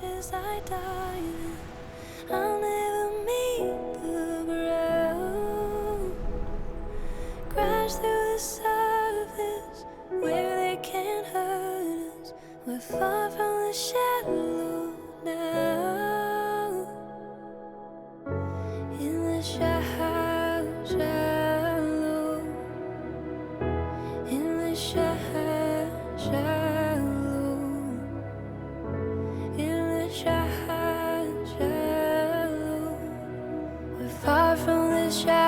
as I dive in. I'll never meet the ground. Crash through the surface where they can't hurt us. We're far from the shallow now. In the shallow, in the shallow, in the shallow. We're far from the shallow.